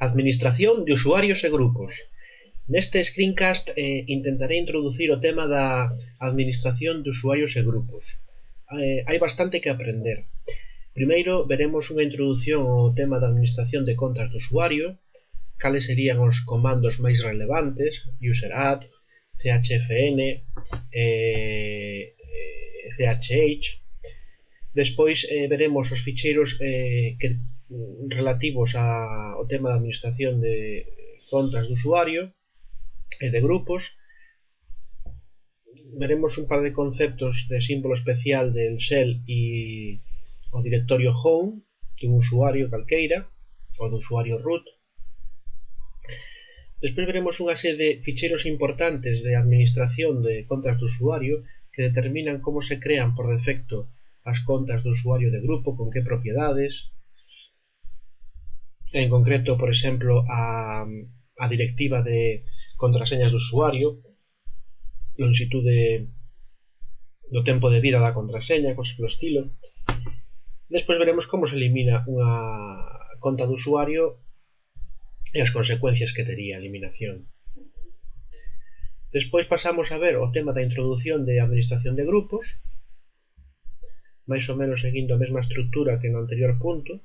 Administración de usuarios e grupos. Neste screencast intentaré introducir o tema da administración de usuarios e grupos. Hai bastante que aprender. Primeiro veremos unha introdución ao tema da administración de contas de usuario, cales serían os comandos máis relevantes, UserAdd, CHFN, CHH. Despois veremos os ficheiros relativos ao tema da administración de contas de usuario e de grupos. Veremos un par de conceptos de símbolo especial del shell e o directorio home, que un usuario calqueira, ou do usuario root. Despois veremos unha serie de ficheiros importantes de administración de contas de usuario que determinan como se crean por defecto as contas de usuario de grupo, con que propiedades. En concreto, por exemplo, a directiva de contraseñas de usuario, longitude do tempo de vida da contraseña, cosas polo estilo. Despois veremos como se elimina unha conta de usuario e as consecuencias que tería a eliminación. Despois pasamos a ver o tema da introdución de administración de grupos, máis ou menos seguindo a mesma estructura que no anterior punto.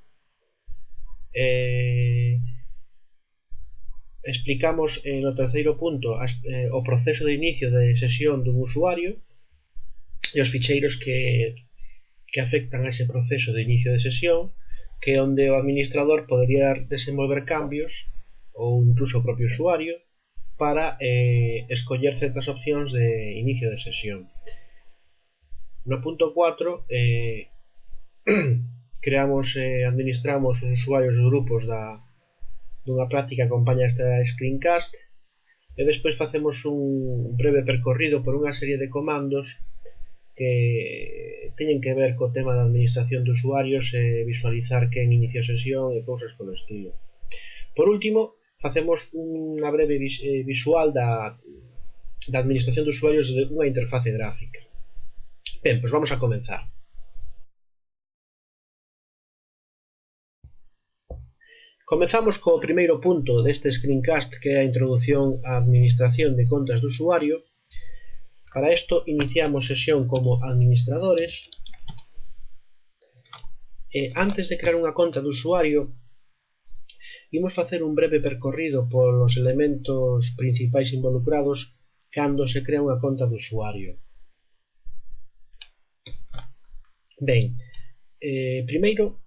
Explicamos no terceiro punto o proceso de inicio de sesión dun usuario e os ficheiros que afectan a ese proceso de inicio de sesión, que é onde o administrador podería desenvolver cambios ou incluso o propio usuario para escoller certas opcións de inicio de sesión. No punto 4 administramos os usuarios dos grupos dunha práctica que acompaña esta screencast e despois facemos un breve percorrido por unha serie de comandos que teñen que ver co tema da administración de usuarios e visualizar quen inicia sesión e cousas polo estilo. Por último, facemos unha breve visual da administración de usuarios de unha interface gráfica. Ben, pois vamos a comenzar. Comezamos co primeiro punto deste screencast, que é a introdución á administración de contas de usuario. Para isto iniciamos sesión como administradores e antes de crear unha conta de usuario imos facer un breve percorrido polos elementos principais involucrados cando se crea unha conta de usuario. Ben, primeiro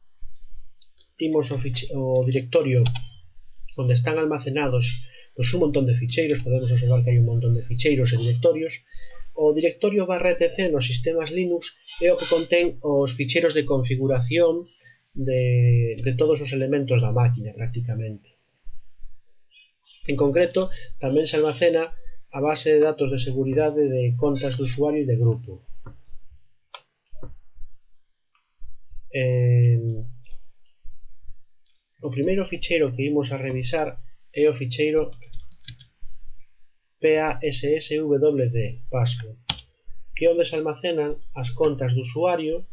imos ao directorio onde están almacenados un montón de ficheiros. Podemos observar que hai un montón de ficheiros e directorios. O directorio /etc nos sistemas Linux é o que contén os ficheiros de configuración de todos os elementos da máquina prácticamente. En concreto, tamén se almacena a base de datos de seguridade de contas de usuario e de grupo. O primeiro ficheiro que imos a revisar é o ficheiro PASSWD, password, que é onde se almacenan as contas de usuario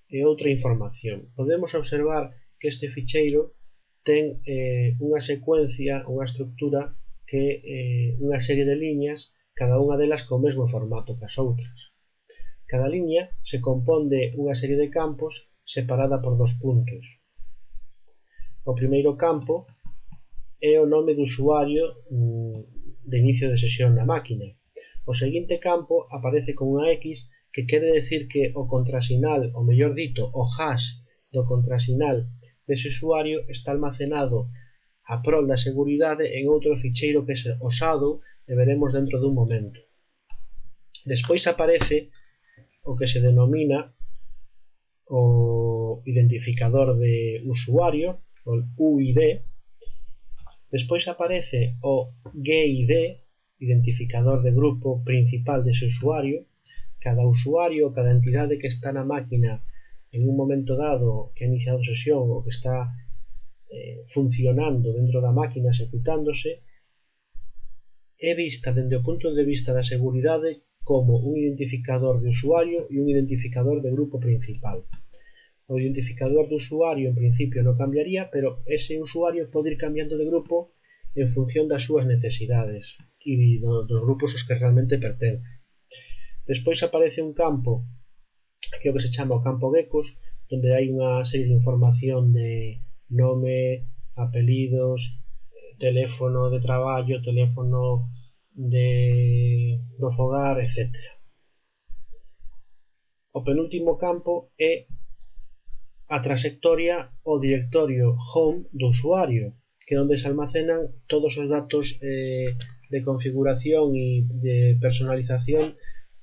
e outra información. Podemos observar que este ficheiro ten unha secuencia, unha estructura que é unha serie de liñas, cada unha delas co mesmo formato que as outras. Cada liña se compón de unha serie de campos separada por dos puntos. O primeiro campo é o nome do usuario de inicio de sesión na máquina. O seguinte campo aparece con unha X, que quere decir que o contrasinal, ou mellor dito, o hash do contrasinal dese usuario está almacenado a prol da seguridade en outro ficheiro que é o shadow e veremos dentro dun momento. Despois aparece o que se denomina o identificador de usuario, o UID. Despois aparece o GID, identificador de grupo principal dese usuario. Cada usuario, cada entidade que está na máquina en un momento dado, que ha iniciado sesión ou que está funcionando dentro da máquina, executándose, é vista dende o punto de vista da seguridade como un identificador de usuario e un identificador de grupo principal. O identificador de usuario en principio non cambiaría, pero ese usuario pode ir cambiando de grupo en función das súas necesidades e dos grupos aos que realmente pertence. Despois aparece un campo que é o que se chama o campo Geckos, onde hai unha serie de información de nome, apelidos, teléfono de traballo, teléfono do fogar, etc. O penúltimo campo é a trayectoria ou directorio home do usuario, que é onde se almacenan todos os datos de configuración e de personalización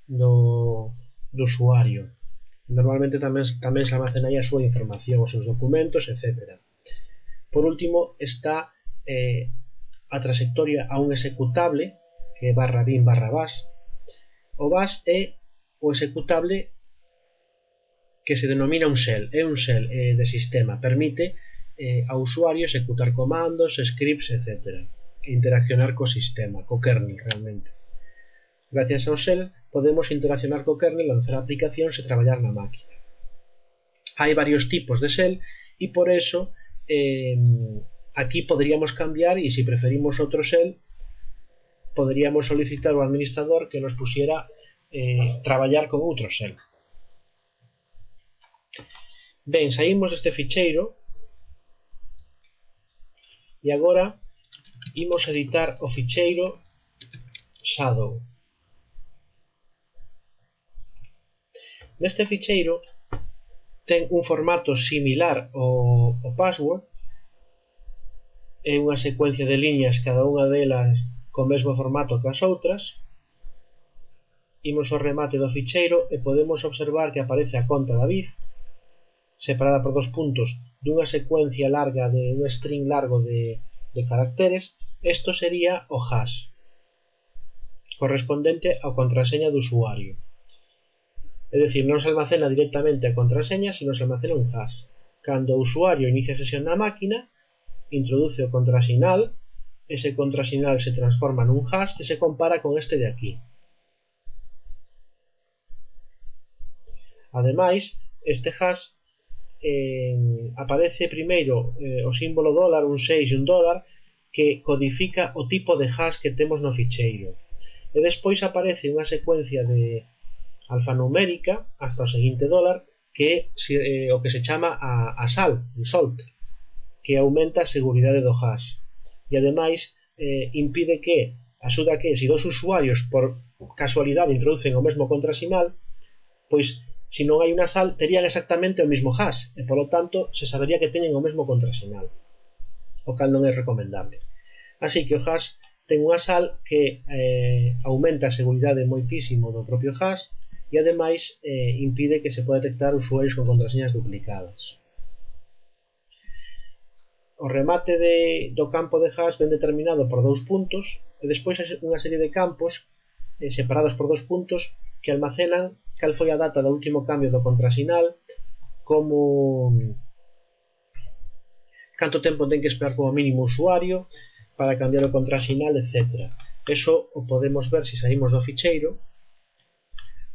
do usuario. Normalmente tamén se almacena aí a súa información, os seus documentos, etc. Por último está a trayectoria a un executable, que é /bin/bash. O bash é o executable que se denomina un shell, é un shell de sistema, permite ao usuario executar comandos, scripts, etc. E interaccionar co sistema, co kernel realmente. Gracias ao shell podemos interaccionar co kernel, lanzar aplicacións e traballar na máquina. Hai varios tipos de shell e por eso aquí poderíamos cambiar e se preferimos outro shell poderíamos solicitar ao administrador que nos pusiera traballar con outro shell. Ben, saímos deste ficheiro e agora imos editar o ficheiro shadow. Neste ficheiro ten un formato similar ao password, é unha secuencia de liñas, cada unha delas co mesmo formato que as outras. Imos ao remate do ficheiro e podemos observar que aparece a conta David, separada por 2 puntos dunha secuencia larga de un string largo de caracteres. Isto sería o hash correspondente á contraseña do usuario. É dicir, non se almacena directamente a contraseña, sino se almacena un hash. Cando o usuario inicia sesión na máquina, introduce o contrasinal, ese contrasinal se transforma nun hash e se compara con este de aquí. Ademais, este hash aparece primeiro o símbolo dólar, un 6 e un dólar, que codifica o tipo de hash que temos no ficheiro. E despois aparece unha secuencia de alfanumérica hasta o seguinte dólar, que é o que se chama a salt, que aumenta a seguridade do hash. E ademais impide que, axuda que, se dos usuarios por casualidade introducen o mesmo contrasinal, pois se non hai unha sal, terían exactamente o mesmo hash, e polo tanto se sabería que teñen o mesmo contrasinal, o cal non é recomendable. Así que o hash ten unha sal que aumenta a seguridade moitísimo do propio hash e ademais impide que se poda detectar usuarios con contraseñas duplicadas. O remate do campo de hash ven determinado por 2 puntos e despois unha serie de campos separados por 2 puntos que almacenan cal foi a data do último cambio do contrasinal, como canto tempo ten que esperar como mínimo o usuario para cambiar o contrasinal, etc. Eso o podemos ver se saímos do ficheiro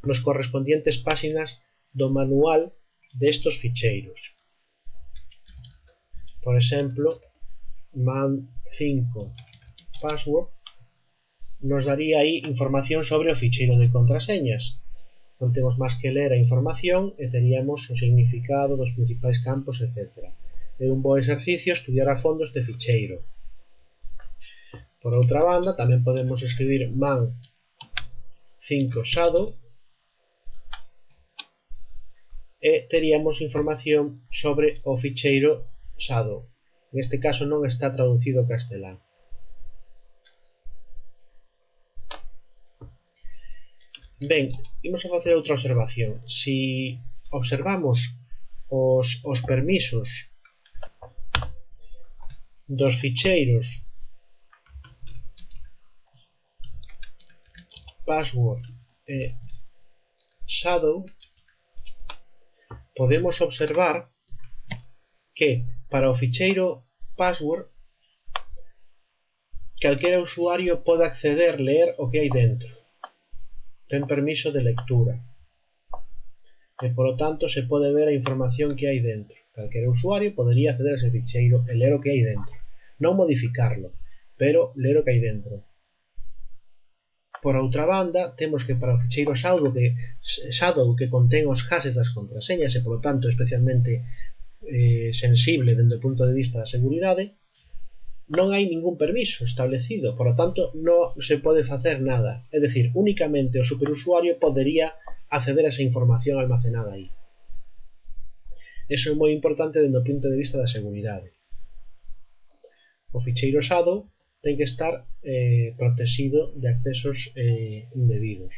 nos correspondientes páxinas do manual destos ficheiros. Por exemplo, man5 password nos daría aí información sobre o ficheiro de contraseñas. Non temos máis que ler a información e teríamos o significado dos principais campos, etc. É un bo exercicio estudiar a fondo este ficheiro. Por outra banda, tamén podemos escribir man5 shadow e teríamos información sobre o ficheiro shadow. Neste caso non está traducido ao castelán. Ben, imos a facer outra observación. Si observamos os permisos dos ficheiros password e shadow, podemos observar que para o ficheiro password calquera usuario pode acceder, ler o que hai dentro. Ten permiso de lectura. e polo tanto se pode ver a información que hai dentro. Calquera usuario podería acceder a ese ficheiro e ler o que hai dentro. Non modificarlo, pero ler o que hai dentro. Por outra banda, temos que para o ficheiro shadow que contén os hashes das contraseñas e, polo tanto, especialmente sensible dende o punto de vista da seguridade, non hai ningún permiso establecido, por lo tanto non se pode facer nada, é dicir, únicamente o superusuario podería acceder a esa información almacenada aí. Eso é moi importante dende o punto de vista da seguridade. O ficheiro shadow ten que estar protegido de accesos indebidos.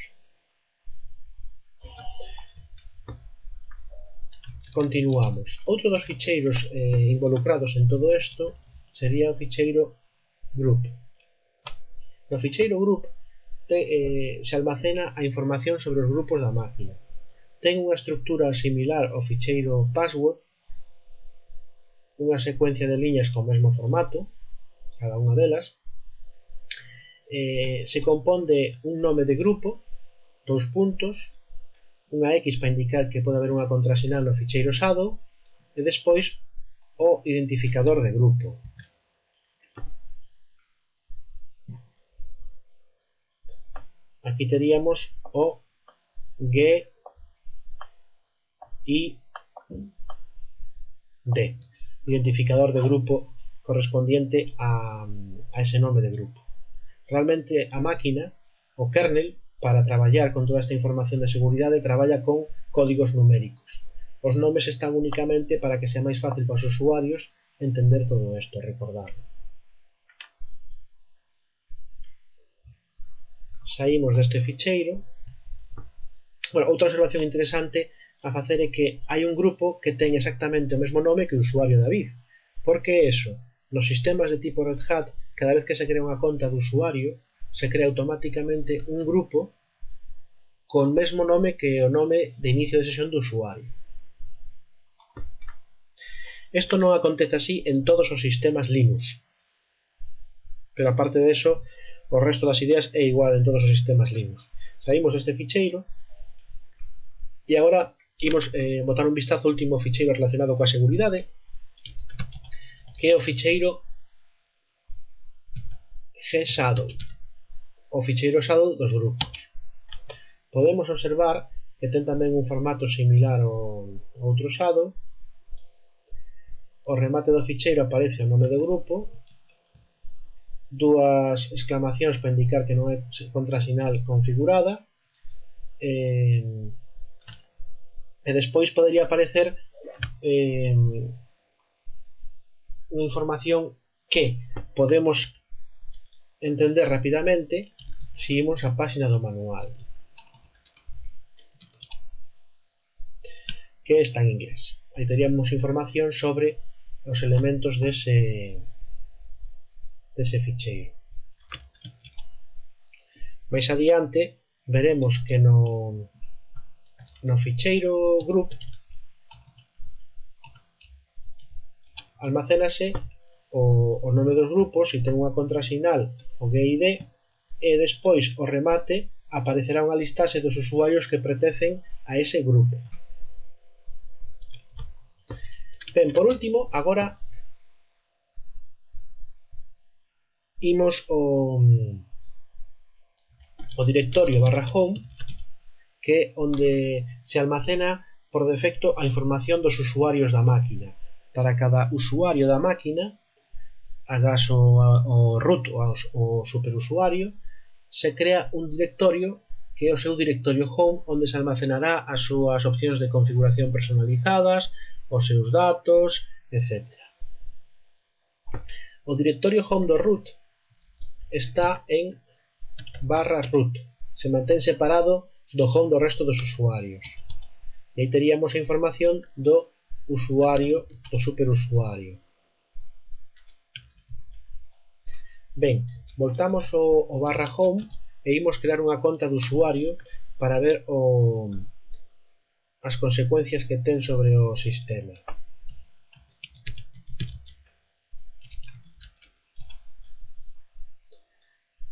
Continuamos. Outro dos ficheiros involucrados en todo isto sería o ficheiro group. No ficheiro group se almacena a información sobre os grupos da máquina. Ten unha estructura similar ao ficheiro password, unha secuencia de liñas co mesmo formato, cada unha delas. Se compón de un nome de grupo, 2 puntos, unha X para indicar que pode haber unha contrasinal no ficheiro shadow e despois o identificador de grupo. Aquí teríamos o GID, identificador de grupo correspondiente a ese nome de grupo. Realmente a máquina, o kernel, para traballar con toda esta información de seguridade, traballa con códigos numéricos. Os nomes están únicamente para que sea máis fácil para os usuarios entender todo isto, recordarlo. Saímos deste ficheiro. Bueno, outra observación interesante a facer é que hai un grupo que ten exactamente o mesmo nome que o usuario David. Por que eso? Nos sistemas de tipo Red Hat, cada vez que se crea unha conta de usuario, se crea automáticamente un grupo con o mesmo nome que o nome de inicio de sesión do usuario. Isto non acontece así en todos os sistemas Linux, pero aparte de eso, o resto das ideas é igual en todos os sistemas Linux. Saímos deste ficheiro e agora imos botar un vistazo ao último ficheiro relacionado coa seguridade, que é o ficheiro gshadow, o ficheiro shadow dos grupos. Podemos observar que ten tamén un formato similar ao outro shadow. O remate do ficheiro aparece o nome do grupo, dúas exclamacións para indicar que non é contrasinal configurada, e despois podería aparecer unha información que podemos entender rapidamente se imos á página do manual, que está en inglés. Aí teríamos información sobre os elementos dese ficheiro. Mais adiante veremos que no ficheiro group almacénase o nome dos grupos, se ten unha contrasinal o GID, e despois o remate aparecerá unha listaxe dos usuarios que pertencen a ese grupo. Ben, por último, agora imos o directorio /home, que é onde se almacena por defecto a información dos usuarios da máquina. Para cada usuario da máquina, agás o root o superusuario, se crea un directorio que é o seu directorio home, onde se almacenará as súas opcións de configuración personalizadas, os seus datos, etc. O directorio home do root está en /root, se mantén separado do home do resto dos usuarios. E aí teríamos a información do usuario, do superusuario. Ben, voltamos ao /home e imos crear unha conta de usuario para ver as consecuencias que ten sobre o sistema.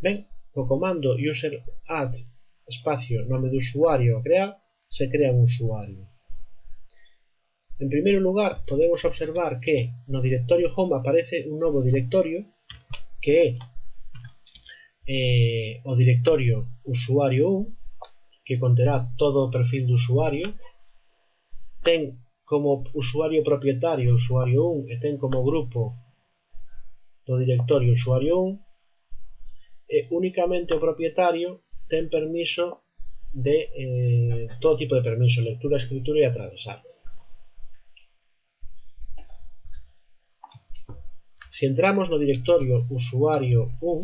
Ben, co comando user add espacio nome de usuario a crear, se crea un usuario. En primeiro lugar, podemos observar que no directorio home aparece un novo directorio que é o directorio usuario 1, que conterá todo o perfil do usuario. Ten como usuario propietario usuario 1 e ten como grupo do directorio usuario 1, e únicamente o propietario ten permiso de todo tipo de permiso, lectura, escritura e atravesar. Se entramos no directorio usuario 1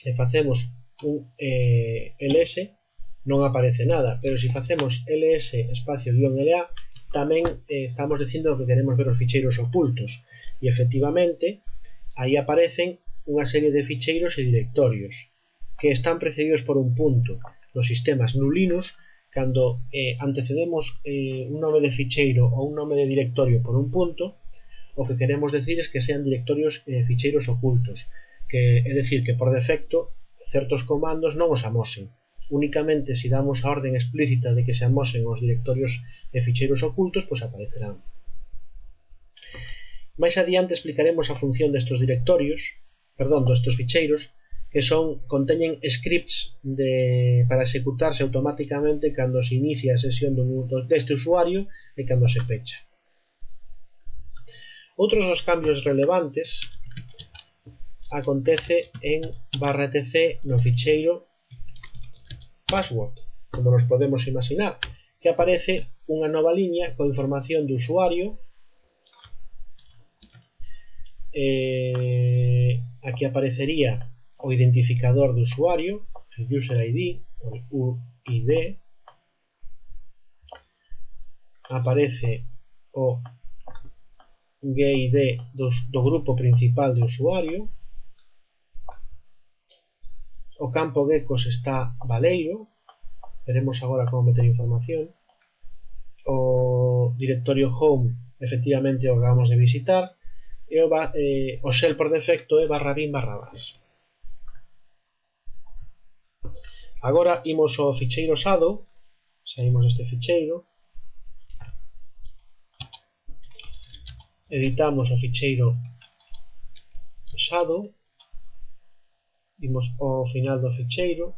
e facemos un ls, non aparece nada, pero se facemos ls espacio -la, tamén estamos dicindo que queremos ver os ficheiros ocultos, e efectivamente aí aparecen unha serie de ficheiros e directorios que están precedidos por un punto. Nos sistemas GNU Linux, cando antecedemos un nome de ficheiro ou un nome de directorio por un punto, o que queremos decir es que sean directorios ficheiros ocultos, que é decir que por defecto certos comandos non os amosen. Únicamente se damos a orden explícita de que se amosen os directorios e ficheiros ocultos, pois aparecerán. Máis adiante explicaremos a función destes directorios, destes ficheiros, que conteñen scripts para executarse automáticamente cando se inicia a sesión deste usuario e cando se pecha. Outros dos cambios relevantes acontece en /etc no ficheiro password, como nos podemos imaginar, que aparece unha nova liña con información do usuario. Aquí aparecería o identificador do usuario, el user ID, o UID, aparece o GID do grupo principal de usuario, o campo geckos está baleiro, veremos agora como meter información, o directorio home efectivamente o acabamos de visitar, e o shell por defecto é /bin/bash. Agora imos ao ficheiro shadow, saímos deste ficheiro, editamos o ficheiro shadow, imos ao final do ficheiro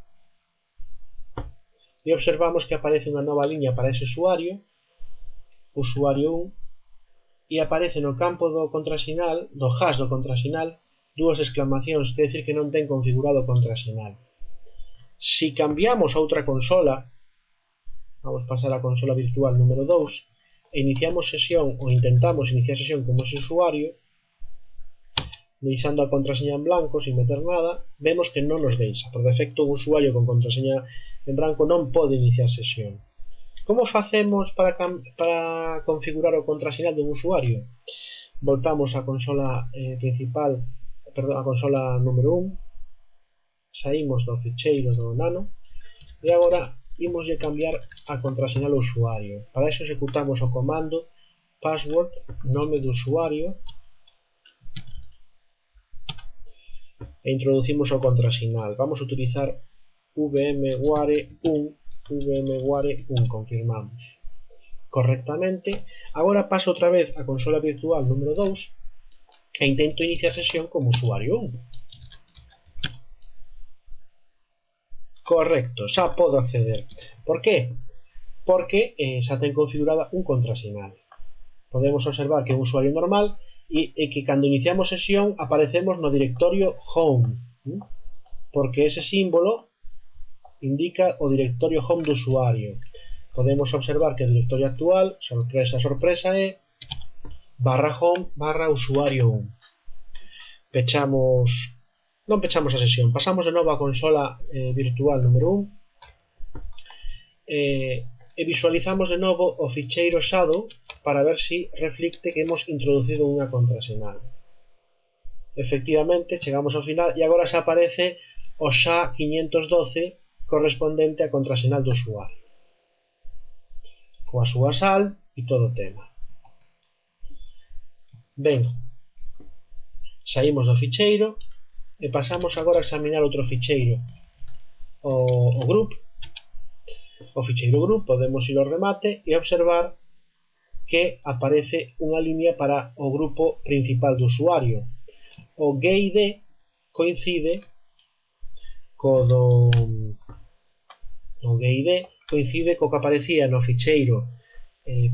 e observamos que aparece unha nova liña para ese usuario, usuario 1, e aparece no campo do contrasinal, do hash do contrasinal, dúas exclamacións, que decir que non ten configurado o contrasinal. Si cambiamos a outra consola, vamos pasar a consola virtual número 2, e iniciamos sesión ou intentamos iniciar sesión como ese usuario, deixando a contraseña en blanco, sin meter nada, vemos que non nos deixa. Por defecto, un usuario con contraseña en branco non pode iniciar sesión. Como facemos para configurar o contrasinal dun usuario? Voltamos á consola principal, a consola número 1, saímos do ficheiro do nano, e agora imoslle cambiar a contrasinal ao usuario. Para iso executamos o comando password, nome do usuario, e introducimos o contrasinal. Vamos a utilizar vmware1, confirmamos correctamente. Agora paso outra vez a consola virtual número 2 e intento iniciar sesión como usuario 1. Correcto, xa podo acceder. Por qué? Porque xa ten configurada un contrasinal. Podemos observar que é un usuario normal e que cando iniciamos sesión aparecemos no directorio home, porque ese símbolo indica o directorio home do usuario. Podemos observar que o directorio actual, sorpresa, sorpresa, é /home/usuario 1. Pechamos, non pechamos a sesión, pasamos de novo a consola virtual número 1 e visualizamos de novo o ficheiro shadow para ver si reflicte que hemos introducido unha contrasinal. Efectivamente, chegamos ao final e agora xa aparece o SHA-512 correspondente á contrasinal do usuario, coa súa sal e todo o tema. Ben, saímos do ficheiro e pasamos agora a examinar outro ficheiro, o group. O ficheiro group podemos ir ao remate e observar que aparece unha liña para o grupo principal do usuario. O GUID coincide co que aparecía no ficheiro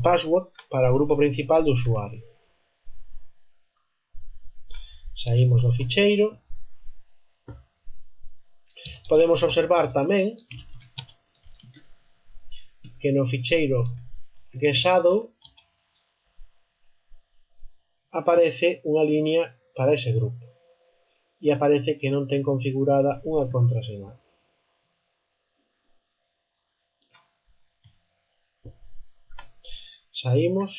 password para o grupo principal do usuario. Saímos do ficheiro. Podemos observar tamén que no ficheiro getShadow aparece unha liña para ese grupo e aparece que non ten configurada unha contraseña. Saímos.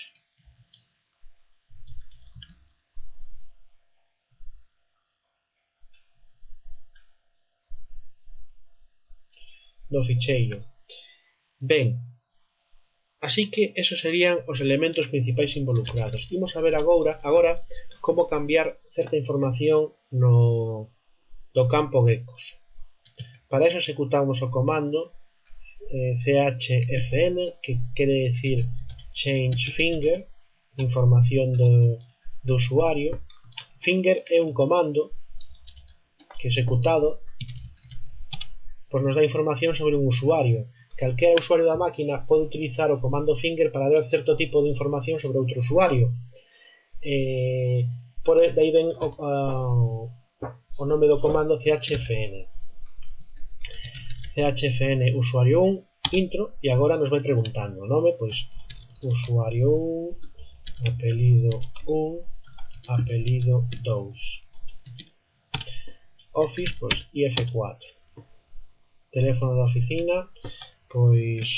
Do ficheiro. Ben, así que esos serían os elementos principais involucrados. Imos a ver agora como cambiar certa información do campo geckos. Para eso executamos o comando chfn, que quere decir change finger, información do usuario. Finger é un comando que executado nos dá información sobre un usuario. Calquera usuario da máquina pode utilizar o comando finger para ver certo tipo de información sobre outro usuario. Daí ven o nome do comando chfn. Chfn usuario 1 intro, e agora nos vai preguntando o nome, pois usuario 1, apelido 1, apelido 2, Office, pois IF4, teléfono da oficina, pois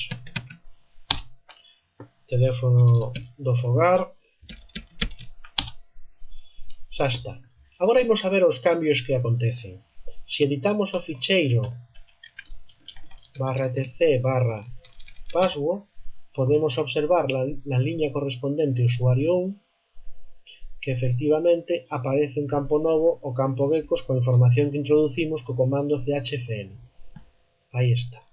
teléfono do fogar. Xa está. Agora imos a ver os cambios que acontecen. Se editamos o ficheiro /etc/password, podemos observar na liña correspondente usuario 1 que efectivamente aparece un campo novo, o campo geckos, coa información que introducimos co comando chfn. Aí está.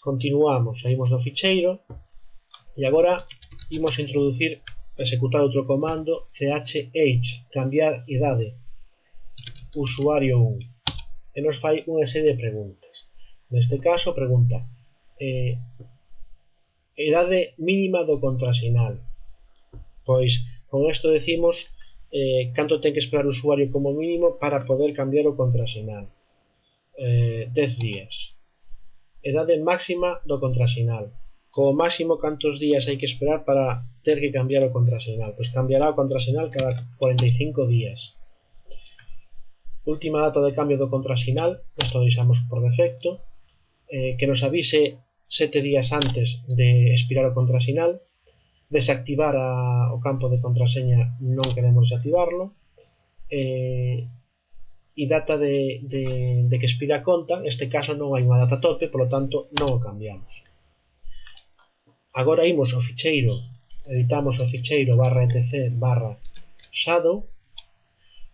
Continuamos, saímos do ficheiro e agora imos introducir, executar outro comando chh, cambiar idade, usuario 1, e nos fai unha serie de preguntas. Neste caso pregunta idade mínima do contrasinal. Pois con isto decimos canto ten que esperar o usuario como mínimo para poder cambiar o contrasinal. 10 días. Edade máxima do contrasinal. Como máximo cantos días hai que esperar para ter que cambiar o contrasinal. Pois cambiará o contrasinal cada 45 días. Última data de cambio do contrasinal, isto deixamos por defecto, que nos avise 7 días antes de expirar o contrasinal. Desactivar o campo de contraseña, non queremos desactivarlo, e data de que expira a conta. Neste caso non hai unha data tope, polo tanto non o cambiamos. Agora imos ao ficheiro, editamos o ficheiro /etc/shadow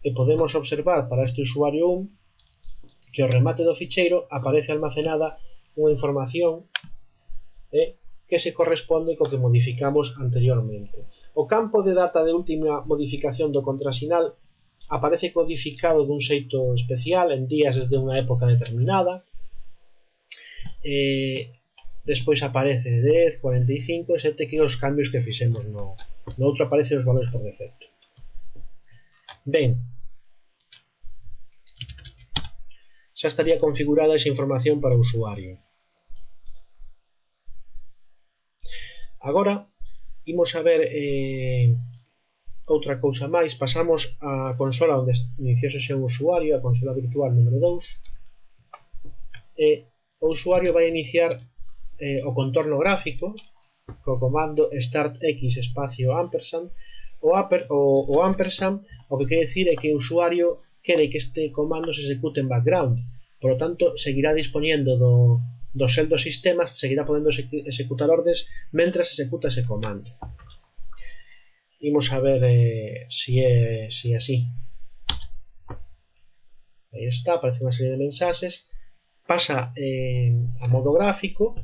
e podemos observar para este usuario 1 que ao remate do ficheiro aparece almacenada unha información que se corresponde co que modificamos anteriormente. O campo de data de última modificación do contrasinal aparece codificado dun xeito especial en días desde unha época determinada. Despois aparece 10, 45 e 7, que os cambios que fixemos no outro aparecen os valores por defecto. Ben, xa estaría configurada esa información para o usuario. Agora imos a ver outra cousa máis. Pasamos á consola onde iniciouse un usuario, a consola virtual número 2, e o usuario vai iniciar o contorno gráfico co comando startx espacio ampersand. O ampersand o que quere dicir é que o usuario quere que este comando se execute en background, por lo tanto seguirá disponiendo do shell do sistema, seguirá podendo executar ordes mentras executa ese comando. Imos a ver si é así. Aí está, aparece unha serie de mensaxes, pasa a modo gráfico,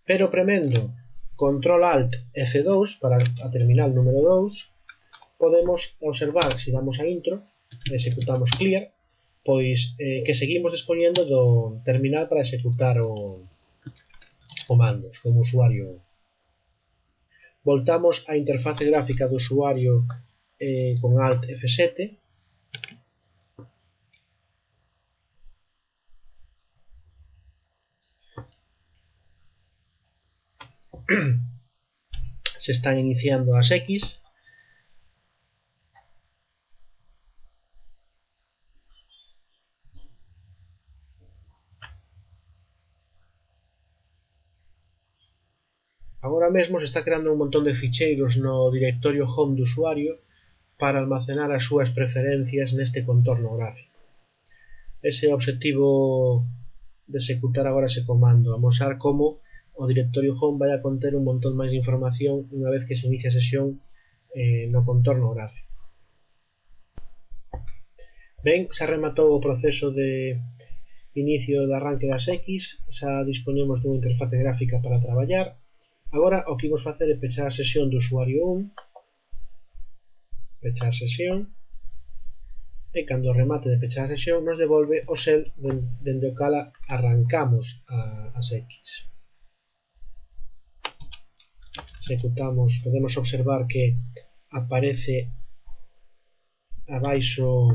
pero premendo Control Alt F2 para a terminal número 2 podemos observar, se damos a intro e executamos clear, pois que seguimos dispoñendo do terminal para executar os comandos como usuario. Voltamos á interface gráfica do usuario con Alt F7. Se están iniciando as X. Agora mesmo se está creando un montón de ficheiros no directorio home do usuario para almacenar as súas preferencias neste contorno gráfico. Ese é o objetivo de executar agora ese comando, amosar como o directorio home vai a conter un montón máis de información unha vez que se inicia a sesión no contorno gráfico. Ben, xa rematou o proceso de inicio de arranque das X, xa dispoñemos dunha interface gráfica para traballar. Agora o que imos facer é pechar a sesión do usuario 1, pechar sesión, e cando remate de pechar a sesión nos devolve o shell dende o cal arrancamos as X. Executamos, podemos observar que aparece abaixo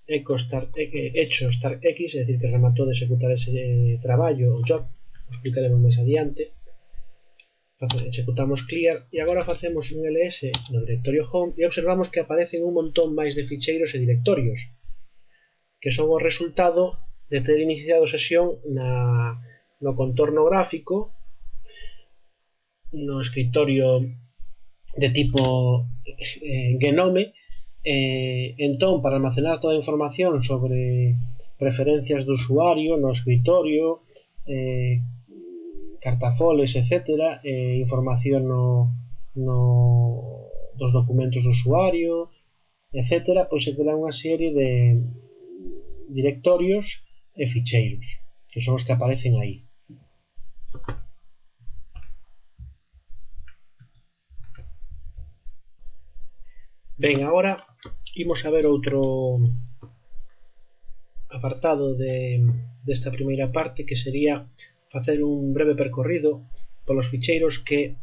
hecho start X, é dicir que rematou de executar ese traballo, o job, o explicaremos máis adiante. Executamos clear e agora facemos un ls no directorio home e observamos que aparecen un montón máis de ficheiros e directorios que son o resultado de ter iniciado sesión no contorno gráfico, no escritorio de tipo Gnome. Entón, para almacenar toda a información sobre preferencias do usuario no escritorio, cartafoles, etc., información dos documentos do usuario, etc., pois se crea unha serie de directorios e ficheiros que son os que aparecen aí. Ben, agora imos a ver outro apartado desta primeira parte, que sería facer un breve percorrido polos ficheiros que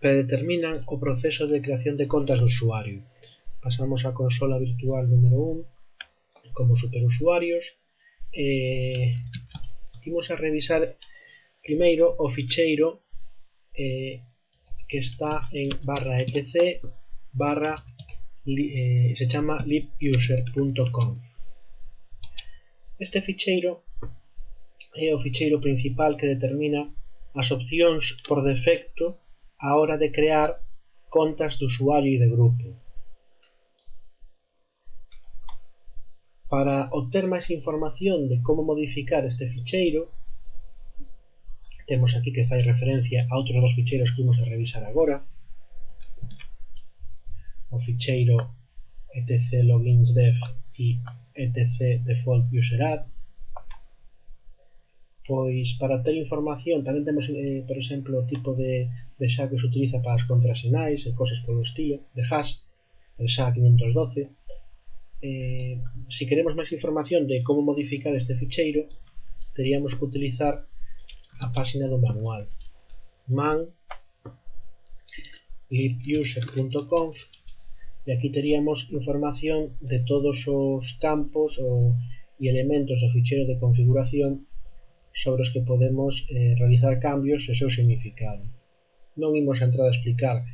predeterminan o proceso de creación de contas do usuario. Pasamos á consola virtual número 1 como superusuarios. Imos a revisar primeiro o ficheiro que está en /etc se chama libuser.conf. Este ficheiro é o ficheiro principal que determina as opcións por defecto á hora de crear contas de usuario e de grupo. Para obter máis información de como modificar este ficheiro, temos aquí que fai referencia a outros dos ficheiros que vamos a revisar agora, o ficheiro etc loginsdef e etc default user-add. Pois para ter información tamén temos, por exemplo, o tipo de SHA que se utiliza para as contrasinais e cosas polo estilo, de hash, el SHA 512. Se queremos máis información de como modificar este ficheiro, teríamos que utilizar a página do manual man libuser.conf, e aquí teríamos información de todos os campos e elementos do ficheiro de configuración sobre os que podemos realizar cambios e seu significado. Non imos a entrar a explicar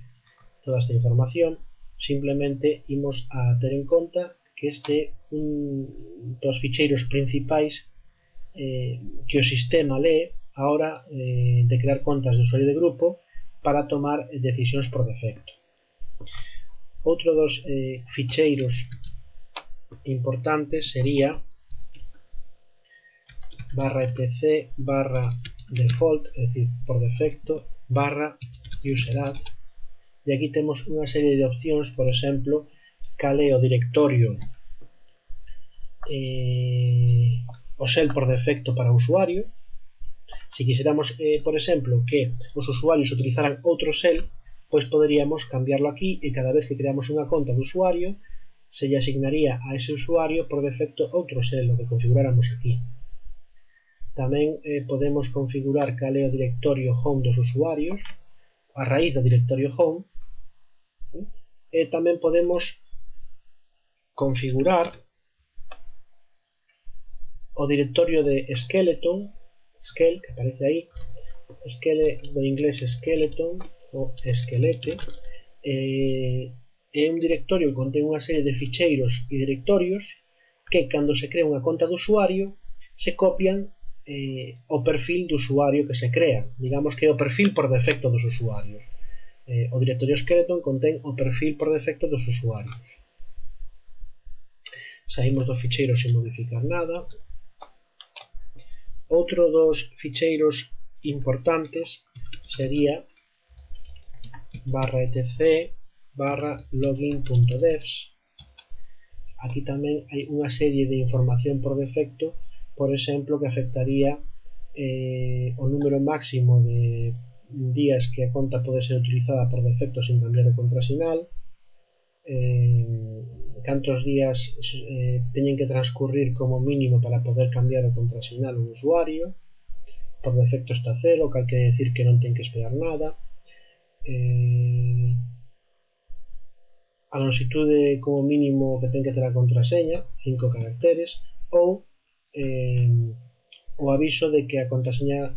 toda esta información, simplemente imos a ter en conta que este é un dos ficheiros principais que o sistema lee a hora de crear contas de usuario de grupo para tomar decisións por defecto. Outro dos ficheiros importantes sería /etc/default, é dicir, por defecto, user_add, e aquí temos unha serie de opcións, por exemplo, cal é o directorio o shell por defecto para o usuario. Se quixéramos, por exemplo, que os usuarios utilizaran outro shell, pois poderíamos cambiarlo aquí e cada vez que creamos unha conta de usuario se lle asignaría a ese usuario por defecto outro shell, o que configuráramos aquí. Tamén podemos configurar cal é o directorio home dos usuarios, a raíz do directorio home, e tamén podemos configurar o directorio de skeleton, que aparece aí, do inglés skeleton ou esquelete, é un directorio que contén unha serie de ficheiros e directorios que cando se crea unha conta de usuario se copian o perfil do usuario que se crea, digamos que é o perfil por defecto dos usuarios. O directorio skeleton contén o perfil por defecto dos usuarios. Saímos do ficheiro sen modificar nada. Outro dos ficheiros importantes sería /etc/login.devs. Aquí tamén hai unha serie de información por defecto, por exemplo, que afectaría o número máximo de días que a conta pode ser utilizada por defecto sin cambiar o contrasinal, cantos días teñen que transcurrir como mínimo para poder cambiar o contrasinal un usuario. Por defecto está 0, cal quere decir que non ten que esperar nada. A longitude como mínimo que ten que ter a contraseña, 5 caracteres, ou o aviso de que a contraseña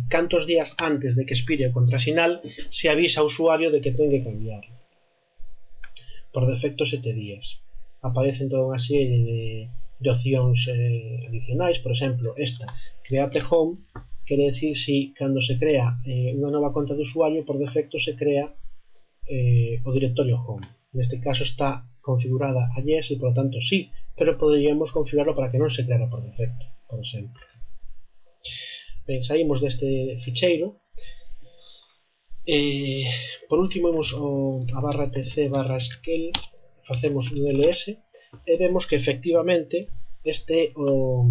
cantos días antes de que expire o contrasinal se avisa ao usuario de que ten que cambiar. Por defecto 7 días. Aparecen toda unha serie de opcións adicionais, por exemplo, esta, create home, quere decir si cando se crea unha nova conta de usuario, por defecto se crea o directorio home. Neste caso está configurada a yes e, por lo tanto, sí, pero poderíamos configurarlo para que non se creara por defecto, por exemplo. Ben, saímos deste ficheiro. Por último, imos a /etc/skill, facemos un ls e vemos que efectivamente este é o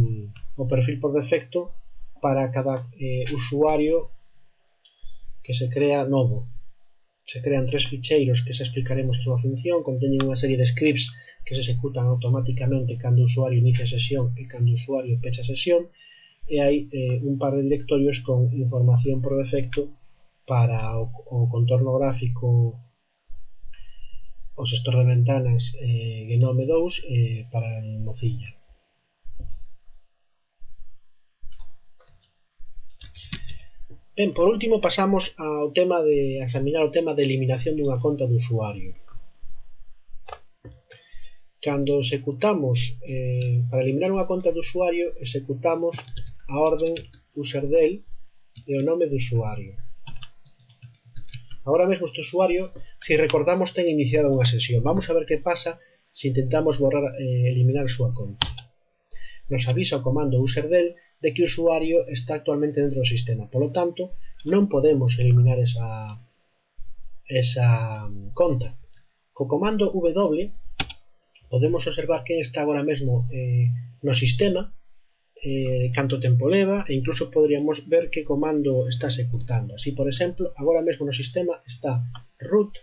perfil por defecto para cada usuario que se crea novo. Se crean 3 ficheiros que se explicaremos a súa función, conteñen unha serie de scripts que se executan automáticamente cando o usuario inicia sesión e cando o usuario pecha sesión, e hai un par de directorios con información por defecto para o contorno gráfico, o xestor de ventanas Gnome 2 para Mozilla. Ben, por último pasamos ao tema de examinar o tema de eliminación dunha conta de usuario. Cando executamos para eliminar unha conta de usuario, executamos a orden userdel e o nome do usuario. Agora mesmo este usuario, se recordamos, ten iniciado unha sesión. Vamos a ver que pasa se intentamos eliminar a súa conta. Nos avisa o comando userdel de que o usuario está actualmente dentro do sistema. Por lo tanto, non podemos eliminar esa conta. Co comando w podemos observar quen está agora mesmo no sistema, canto tempo leva, e incluso podríamos ver que comando está executando. Así, por exemplo, agora mesmo no sistema está root,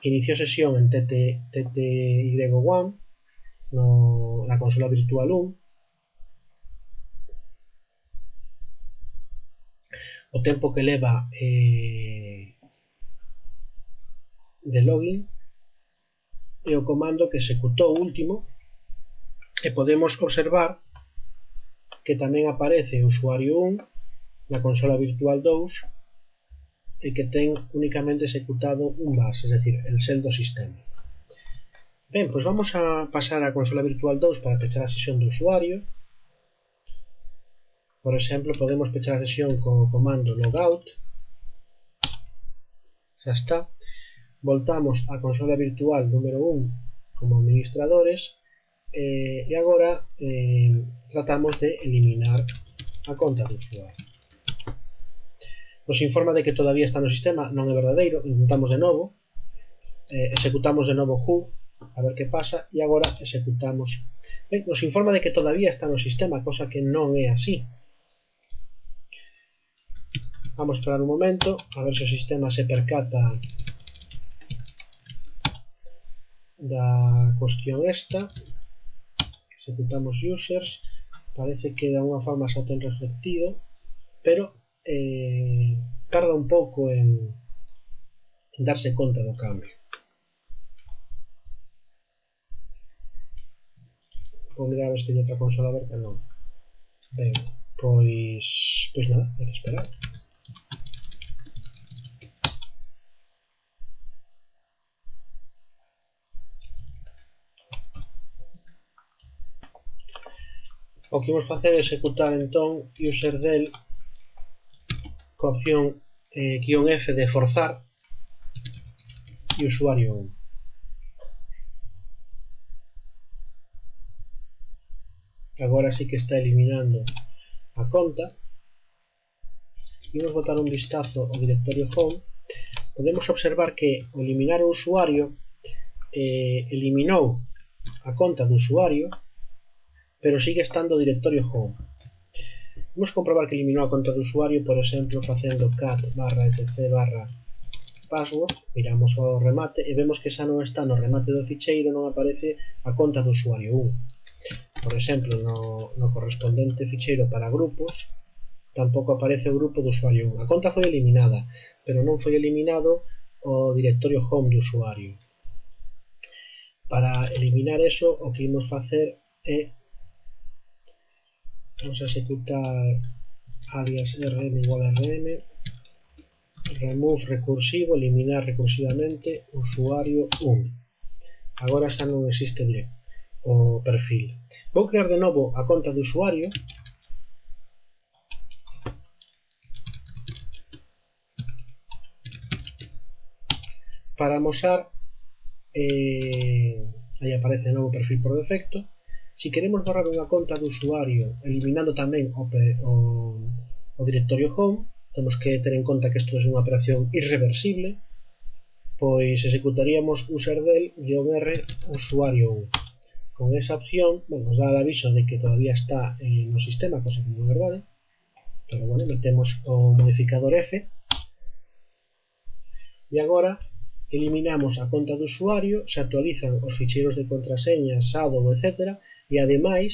que inició sesión en tty1 na consola virtual 1. O tempo que leva de login e o comando que executou o último, e podemos observar que tamén aparece o usuario 1 na consola virtual 2 e que ten únicamente executado un bash, es decir, el shell do sistema. Ben, pois vamos a pasar a consola virtual 2 para pechar a sesión do usuario. Por exemplo, podemos pechar a sesión co comando logout. Xa está. Voltamos á consola virtual número 1 como administradores e agora tratamos de eliminar a conta do usuario. nos informa de que todavía está no sistema, non é verdadeiro, intentamos de novo, executamos de novo who, a ver que pasa, e agora executamos. Ben, nos informa de que todavía está no sistema, cosa que non é así. Vamos a esperar un momento, a ver se o sistema se percata da cuestión esta. Executamos users, parece que de alguna forma xa ten reflectido, pero tarda un pouco en darse conta do cambio. Vou mirar a ver se teño outra consola aberta, non. Ben, pois nada, hai que esperar. O que imos facer é executar entón userdel co opción -f de forzar e usuario 1. Agora sí que está eliminando a conta. Imos botar un vistazo ao directorio home. Podemos observar que ao eliminar o usuario eliminou a conta do usuario, pero sigue estando o directorio home. Vamos comprobar que eliminou a conta do usuario, por exemplo, facendo cat /etc/password, miramos o remate e vemos que xa non está no remate do ficheiro, non aparece a conta do usuario 1. Por exemplo, no correspondente ficheiro para grupos, tampouco aparece o grupo do usuario 1. A conta foi eliminada, pero non foi eliminado o directorio home do usuario. Para eliminar eso, o que imos facer é vamos a executar alias rm igual a rm remove recursivo, eliminar recursivamente usuario 1. Agora xa non existe o perfil. Vou crear de novo a conta de usuario. Para amosar, aí aparece de novo o perfil por defecto. Se queremos borrar unha conta de usuario eliminando tamén o directorio home, temos que ter en conta que isto é unha operación irreversible, pois executaríamos userdel-r usuario 1. Con esa opción, nos dá el aviso de que todavía está no sistema, cosa que non é verdade, pero bueno, metemos o modificador f e agora eliminamos a conta do usuario, se actualizan os ficheiros de contraseñas, shadow, etc. E ademais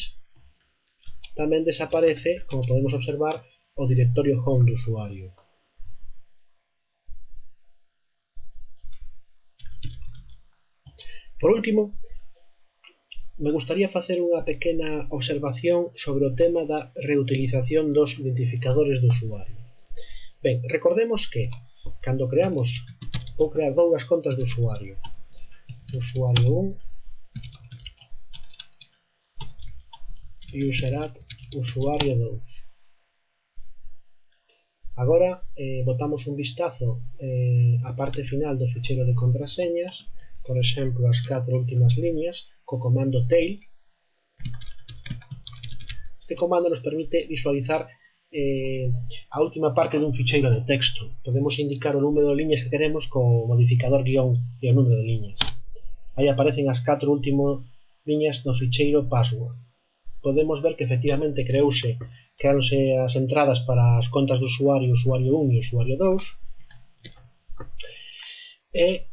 tamén desaparece, como podemos observar, o directorio home do usuario. Por último, me gustaría facer unha pequena observación sobre o tema da reutilización dos identificadores do usuario. Ben, recordemos que cando creamos, vou crear dúas contas de usuario, usuario 1 e userat usuario 2. Agora botamos un vistazo á parte final do ficheiro de contraseñas, por exemplo, as 4 últimas liñas, co comando tail. Este comando nos permite visualizar a última parte dun ficheiro de texto. Podemos indicar o número de liñas que queremos co modificador guión e o número de liñas. Aí aparecen as 4 últimas liñas no ficheiro password. Podemos ver que efectivamente creáronse as entradas para as contas do usuario 1 e usuario 2 e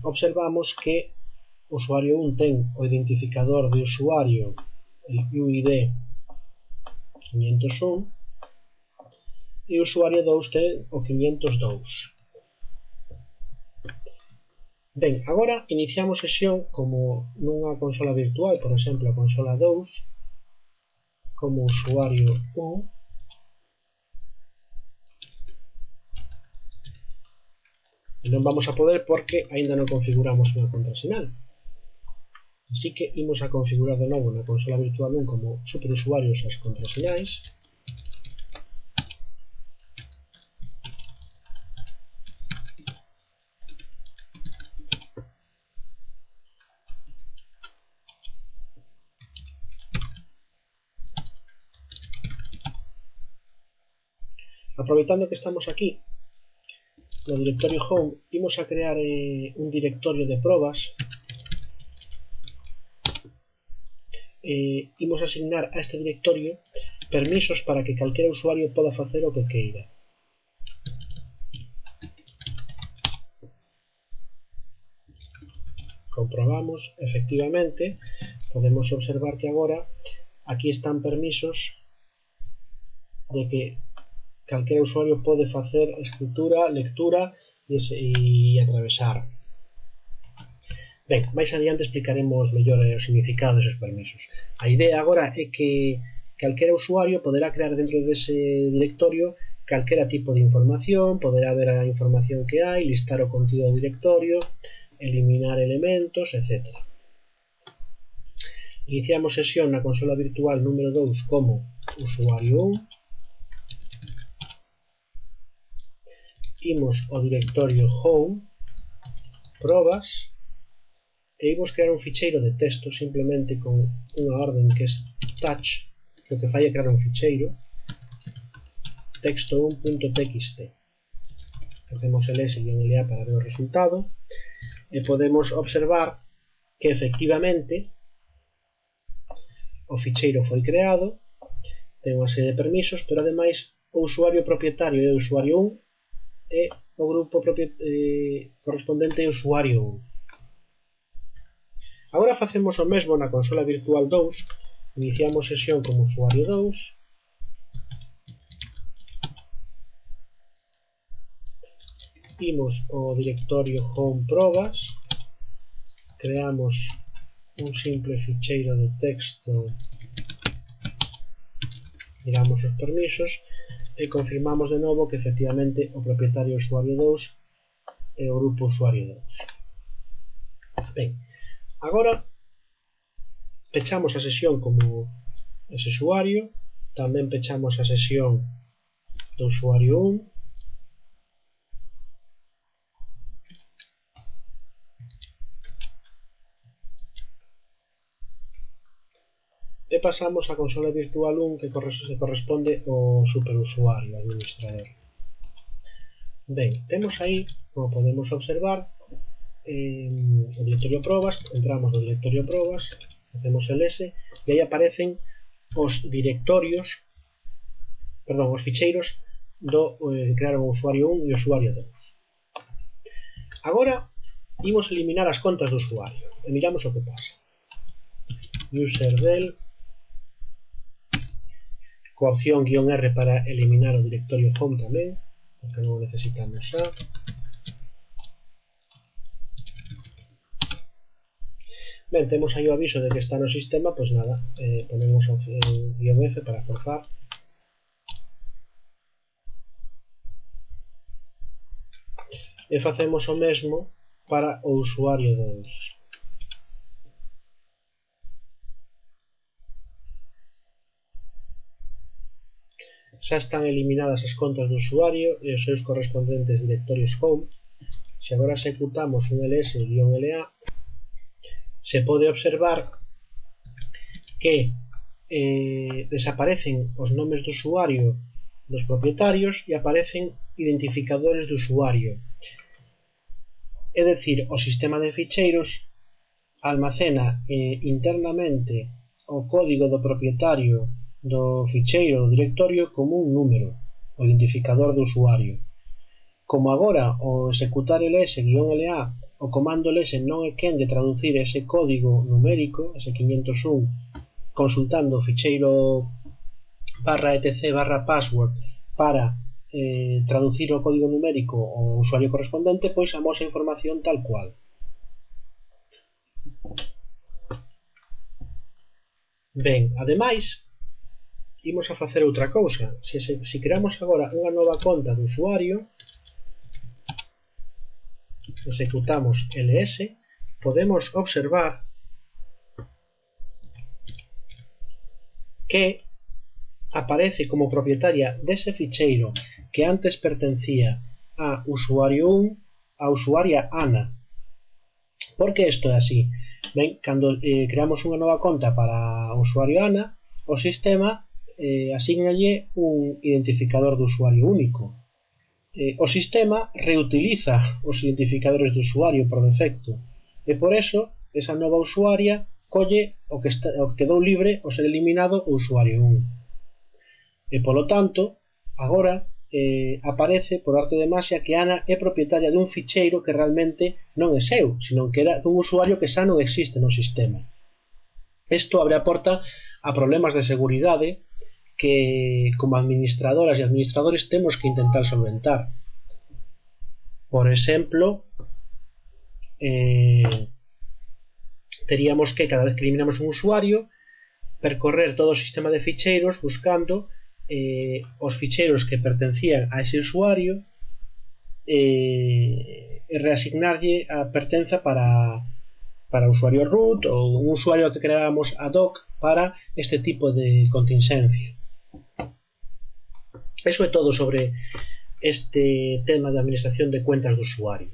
observamos que o usuario 1 ten o identificador de usuario, el UID 501, e o usuario 2 ten o 502. Ben, agora iniciamos sesión como nunha consola virtual, por exemplo a consola 2, como usuario 1, e non vamos a poder porque aínda non configuramos unha contrasinal. Así que imos a configurar de novo na consola virtual 1 como superusuarios as contrasinais. Aproveitando que estamos aquí no directorio home, imos a crear un directorio de probas. Imos asignar a este directorio permisos para que calquera usuario poda facer o que queira. Comprobamos, efectivamente, podemos observar que agora aquí están permisos de que calquera usuario pode facer escritura, lectura e atravesar. Ben, máis adiante explicaremos mellor o significado deses permisos. A idea agora é que calquera usuario poderá crear dentro dese directorio calquera tipo de información, poderá ver a información que hai, listar o contido do directorio, eliminar elementos, etc. Iniciamos sesión na consola virtual número 2 como usuario 1. Imos ao directorio home, probas, e imos crear un ficheiro de texto simplemente con unha orden que é touch, que o que fai é crear un ficheiro texto1.txt. Facemos ls-la para ver o resultado e podemos observar que efectivamente o ficheiro foi creado, ten unha serie de permisos, pero ademais o usuario propietario é o usuario 1 e o grupo correspondente é o usuario 1. Agora facemos o mesmo na consola virtual 2, iniciamos sesión como usuario 2, imos ao directorio home probas, creamos un simple ficheiro de texto, miramos os permisos e confirmamos de novo que efectivamente o propietario usuario 2 é o grupo usuario 2. Ben, agora pechamos a sesión como ese usuario, tamén pechamos a sesión do usuario 1, e pasamos a consola virtual 1 que corresponde ao superusuario, administrador. Ben, temos aí, como podemos observar, o directorio probas, entramos no directorio probas, facemos ls e aí aparecen os directorios, perdón, os ficheiros do crearon o usuario 1 e o usuario 2. Agora imos eliminar as contas do usuario e miramos o que pasa. Userdel, coa opción "-r" para eliminar o directorio home tamén, porque non o necesitamos xa. Ben, temos aí o aviso de que está no sistema, pois nada, ponemos o "-f" para forzar. E facemos o mesmo para o usuario 2. Xa están eliminadas as contas do usuario e os seus correspondentes directorios home. Se agora executamos un ls-la, se pode observar que desaparecen os nomes do usuario dos propietarios e aparecen identificadores do usuario. É dicir, o sistema de ficheiros almacena internamente o código do propietario do ficheiro do directorio como un número, o identificador do usuario. Como agora ao executar ls-la o comando ls non é quen de traducir ese código numérico, ese 501, consultando o ficheiro /etc/password para traducir o código numérico ao usuario correspondente, pois amosa a información tal cual. Ben, ademais, imos a facer outra cousa. Se creamos agora unha nova conta do usuario, executamos ls, podemos observar que aparece como propietaria dese ficheiro que antes pertencía a usuario 1, a usuaria Ana. Por que isto é así? Ben, cando creamos unha nova conta para o usuario Ana, o sistema asígnalle un identificador de usuario único. O sistema reutiliza os identificadores de usuario por defecto e por eso esa nova usuaria colle o que quedou libre ao ser eliminado o usuario 1. E polo tanto, agora aparece por arte de magia que Ana é propietaria dun ficheiro que realmente non é seu, senón que era dun usuario que xa non existe no sistema. Isto abre a porta a problemas de seguridade que como administradoras e administradores temos que intentar solventar. Por exemplo, teríamos que, cada vez que eliminamos un usuario, percorrer todo o sistema de ficheiros buscando os ficheiros que pertencían a ese usuario e reasignarlle a pertenza para o usuario root ou un usuario que creáramos ad hoc para este tipo de contingencia. Eso é todo sobre este tema de administración de cuentas de usuario.